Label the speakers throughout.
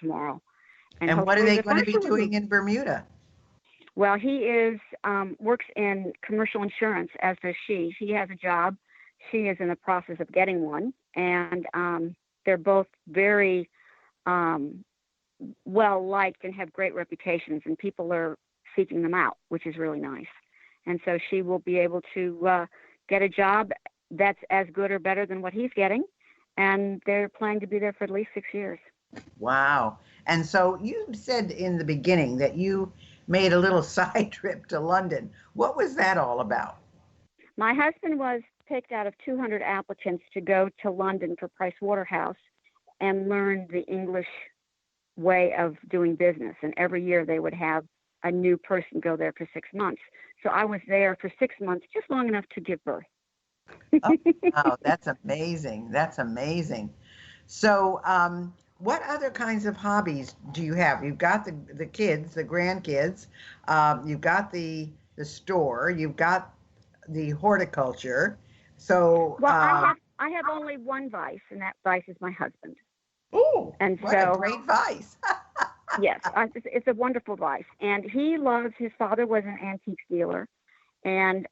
Speaker 1: tomorrow. And
Speaker 2: And what are
Speaker 1: hopefully
Speaker 2: they
Speaker 1: the
Speaker 2: going to be
Speaker 1: furniture will
Speaker 2: doing
Speaker 1: move.
Speaker 2: in Bermuda?
Speaker 1: Well, he is works in commercial insurance, as does she. He has a job. She is in the process of getting one, and they're both very um, well liked and have great reputations, and people are seeking them out, which is really nice. And so she will be able to get a job that's as good or better than what he's getting, and they're planning to be there for at least 6 years.
Speaker 2: Wow. And so you said in the beginning that you made a little side trip to London. What was that all about?
Speaker 1: My husband was picked out of 200 applicants to go to London for Price Waterhouse and learn the English way of doing business. And every year they would have a new person go there for 6 months. So I was there for 6 months, just long enough to give birth.
Speaker 2: Oh, wow, that's amazing. That's amazing. So, what other kinds of hobbies do you have? You've got the kids, the grandkids. You've got the store. You've got the horticulture. So,
Speaker 1: Well, I have only one vice, and that vice is my husband.
Speaker 2: oh,
Speaker 1: And
Speaker 2: what a
Speaker 1: so,
Speaker 2: great vice!
Speaker 1: yes, it's a wonderful vice. And he loves, his father was an antiques dealer. And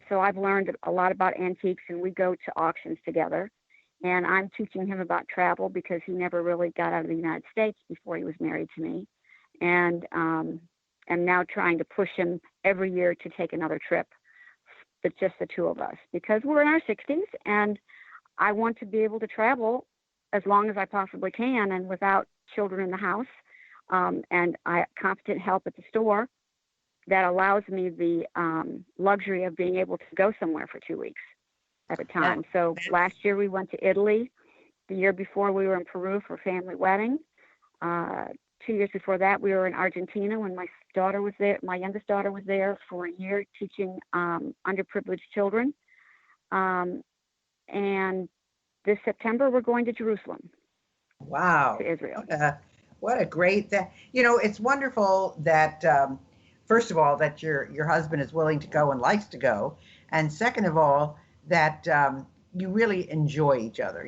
Speaker 1: so I've learned a lot about antiques, and we go to auctions together. And I'm teaching him about travel because he never really got out of the United States before he was married to me. And I'm now trying to push him every year to take another trip, but just the two of us, because we're in our 60s and I want to be able to travel as long as I possibly can and without children in the house. And I competent help at the store that allows me the luxury of being able to go somewhere for 2 weeks at a
Speaker 2: That,
Speaker 1: time. So
Speaker 2: that's
Speaker 1: last year we went to Italy. The year before we were in Peru for a family wedding. 2 years before that we were in Argentina when my daughter was there. My youngest daughter was there for a year teaching underprivileged children. Um, and this September we're going to Jerusalem,
Speaker 2: wow.
Speaker 1: to Israel.
Speaker 2: What a great that it's wonderful that first of all that your husband is willing to go and likes to go, and second of all that you really enjoy each other.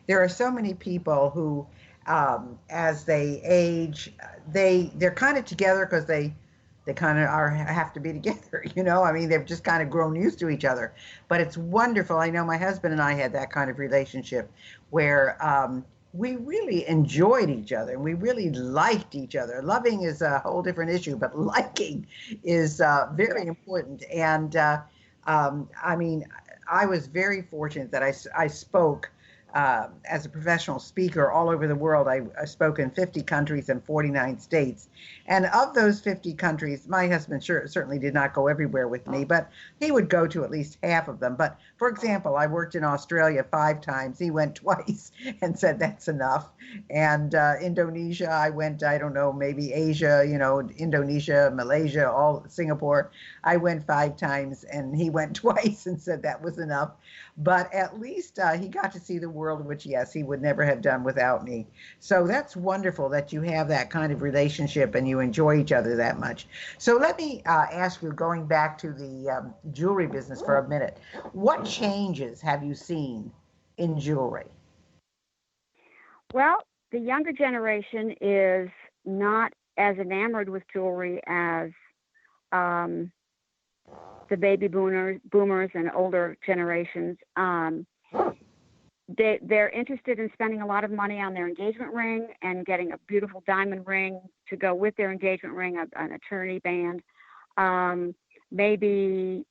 Speaker 2: There are so many people who, as they age, they're kind of together because they kind of are have to be together. I mean, they've just kind of grown used to each other. But it's wonderful. I know my husband and I had that kind of relationship where we really enjoyed each other and we really liked each other. Loving is a whole different issue, but liking is very
Speaker 1: Yes.
Speaker 2: important. And I mean, I was very fortunate that I spoke as a professional speaker all over the world. I spoke in 50 countries and 49 states. And of those 50 countries, my husband certainly did not go everywhere with me, but he would go to at least half of them. But for example, I worked in Australia 5 times. He went twice and said that's enough. And Indonesia, I went, I don't know, maybe Asia, Indonesia, Malaysia, all Singapore. I went 5 times and he went twice and said that was enough. But at least he got to see the world, which, yes, he would never have done without me. So that's wonderful that you have that kind of relationship and you enjoy each other that much. So let me ask you, going back to the jewelry business for a minute, what changes have you seen in jewelry?
Speaker 1: Well, the younger generation is not as enamored with jewelry as um, the baby boomers and older generations. They're interested in spending a lot of money on their engagement ring and getting a beautiful diamond ring to go with their engagement ring, an eternity band. Um, Maybe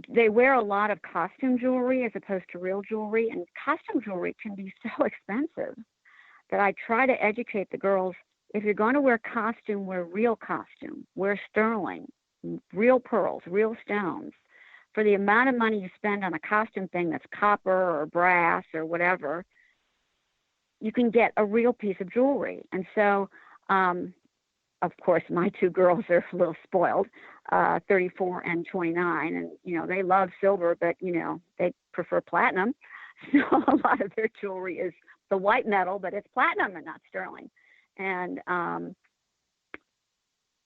Speaker 1: they wear a lot of costume jewelry as opposed to real jewelry, and costume jewelry can be so expensive that I try to educate the girls. If you're going to wear costume, wear real costume, wear sterling, real pearls, real stones. For the amount of money you spend on a costume thing that's copper or brass or whatever, you can get a real piece of jewelry. And so, um, of course, my two girls are a little spoiled, 34 and 29, and they love silver, but they prefer platinum. So a lot of their jewelry is the white metal, but it's platinum and not sterling. And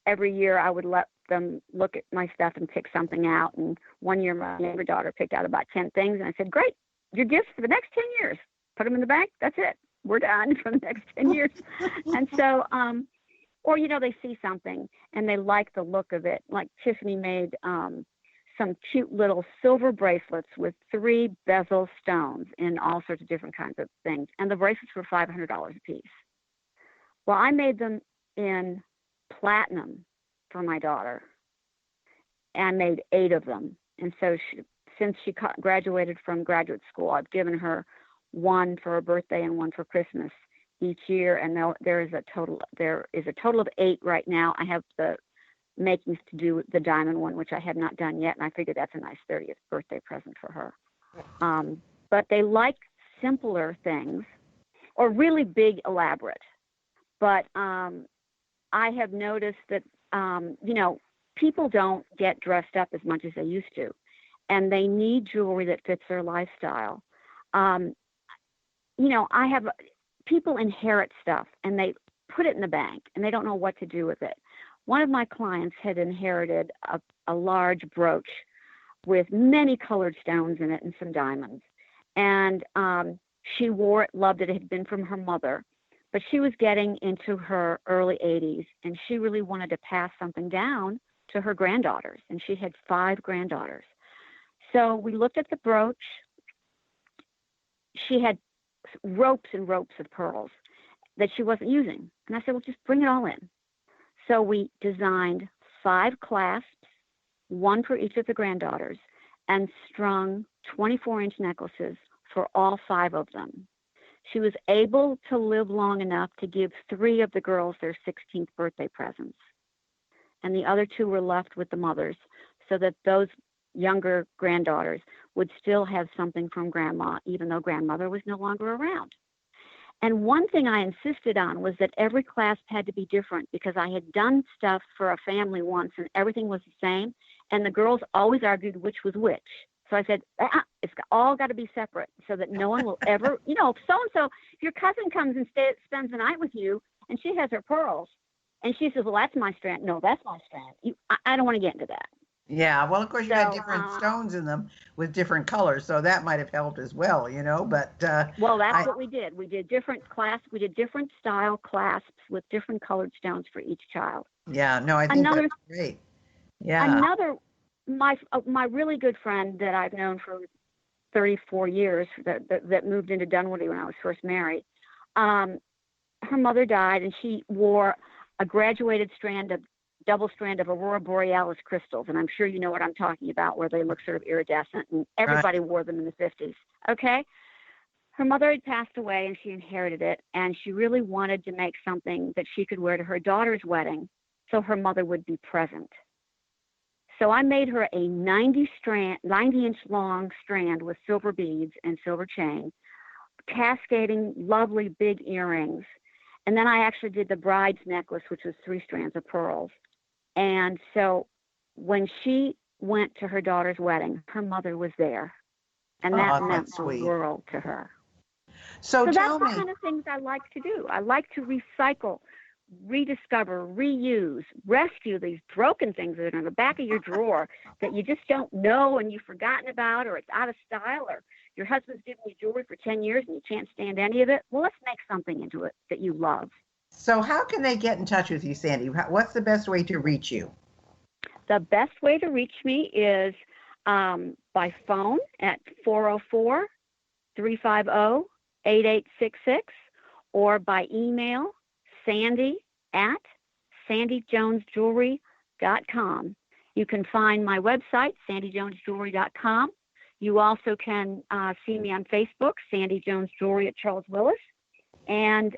Speaker 1: every year I would let them look at my stuff and pick something out. And one year my younger daughter picked out about 10 things, and I said, "Great, your gifts for the next 10 years. Put them in the bank. That's it." we're done for the next 10 years. And so, or, they see something and they like the look of it. Like Tiffany made some cute little silver bracelets with 3 bezel stones in all sorts of different kinds of things. And the bracelets were $500 a piece. Well, I made them in platinum for my daughter. And I made 8 of them. And so since she graduated from graduate school, I've given her one for her birthday and one for Christmas each year. And there is a total of 8 right now. I have the makings to do the diamond one, which I have not done yet. And I figured that's a nice 30th birthday present for her. But they like simpler things or really big, elaborate. But I have noticed that, people don't get dressed up as much as they used to, and they need jewelry that fits their lifestyle. People inherit stuff and they put it in the bank and they don't know what to do with it. One of my clients had inherited a large brooch with many colored stones in it and some diamonds. And she wore it, loved it. It had been from her mother, but she was getting into her early 80s and she really wanted to pass something down to her granddaughters. And she had 5 granddaughters. So we looked at the brooch. She had ropes and ropes of pearls that she wasn't using. And I said, well, just bring it all in. So we designed 5 clasps, 1 for each of the granddaughters, and strung 24-inch necklaces for all 5 of them. She was able to live long enough to give 3 of the girls their 16th birthday presents. And the other 2 were left with the mothers so that those younger granddaughters would still have something from grandma, even though grandmother was no longer around. And one thing I insisted on was that every clasp had to be different because I had done stuff for a family once and everything was the same. And the girls always argued which was which. So I said, it's all got to be separate so that no one will ever, so-and-so, if your cousin comes and spends the night with you and she has her pearls and she says, well, that's my strand. No, that's my strand. I don't want to get into that.
Speaker 2: Yeah, well, of course, you had different stones in them with different colors, so that might have helped as well, but...
Speaker 1: well, that's what we did. We did different clasps. We did different style clasps with different colored stones for each child.
Speaker 2: Yeah, no, I think that's great. Yeah.
Speaker 1: My really good friend that I've known for 34 years that moved into Dunwoody when I was first married, her mother died, and she wore a graduated double strand of Aurora Borealis crystals, and I'm sure you know what I'm talking about, where they look sort of iridescent, and everybody wore them in the 50s. Okay? Her mother had passed away, and she inherited it, and she really wanted to make something that she could wear to her daughter's wedding so her mother would be present. So I made her a 90-inch long strand with silver beads and silver chain, cascading lovely big earrings, and then I actually did the bride's necklace, which was 3 strands of pearls. And so when she went to her daughter's wedding, her mother was there. And that meant the world to her. So that's the kind of things I like to do. I like to recycle, rediscover, reuse, rescue these broken things that are in the back of your drawer that you just don't know and you've forgotten about, or it's out of style, or your husband's given you jewelry for 10 years and you can't stand any of it. Well, let's make something into it that you love.
Speaker 2: So how can they get in touch with you, Sandy? What's the best way to reach you?
Speaker 1: The best way to reach me is by phone at 404-350-8866 or by email, sandy@sandyjonesjewelry.com. You can find my website, sandyjonesjewelry.com. You also can see me on Facebook, Sandy Jones Jewelry at Charles Willis. And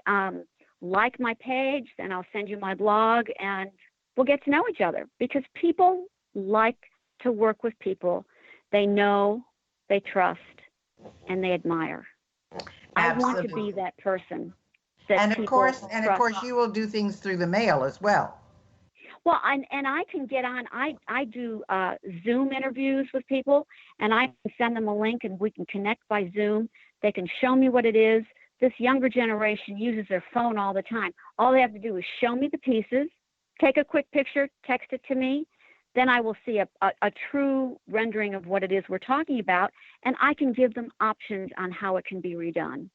Speaker 1: like my page, then I'll send you my blog, and we'll get to know each other because people like to work with people they know, they trust, and they admire.
Speaker 2: Absolutely.
Speaker 1: I want to be that person.
Speaker 2: And of course, you will do things through the mail as well.
Speaker 1: Well, and I can get on. I do Zoom interviews with people, and I can send them a link, and we can connect by Zoom. They can show me what it is. This younger generation uses their phone all the time. All they have to do is show me the pieces, take a quick picture, text it to me. Then I will see a true rendering of what it is we're talking about, and I can give them options on how it can be redone.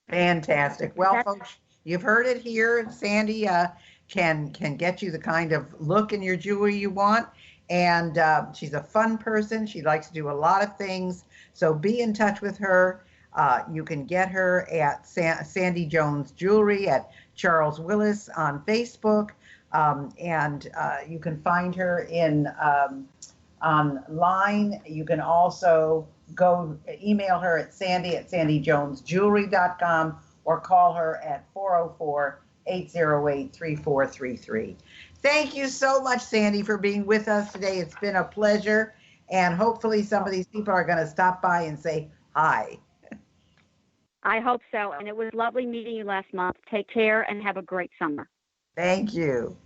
Speaker 2: Fantastic. Well,
Speaker 1: That's
Speaker 2: folks, you've heard it here. Sandy can get you the kind of look in your jewelry you want, and she's a fun person. She likes to do a lot of things. So be in touch with her. You can get her at Sandy Jones Jewelry at Charles Willis on Facebook, and you can find her in online. You can also go email her at sandy@sandyjonesjewelry.com or call her at 404-808-3433. Thank you so much, Sandy, for being with us today. It's been a pleasure. And hopefully some of these people are going to stop by and say hi.
Speaker 1: I hope so. And it was lovely meeting you last month. Take care and have a great summer.
Speaker 2: Thank you.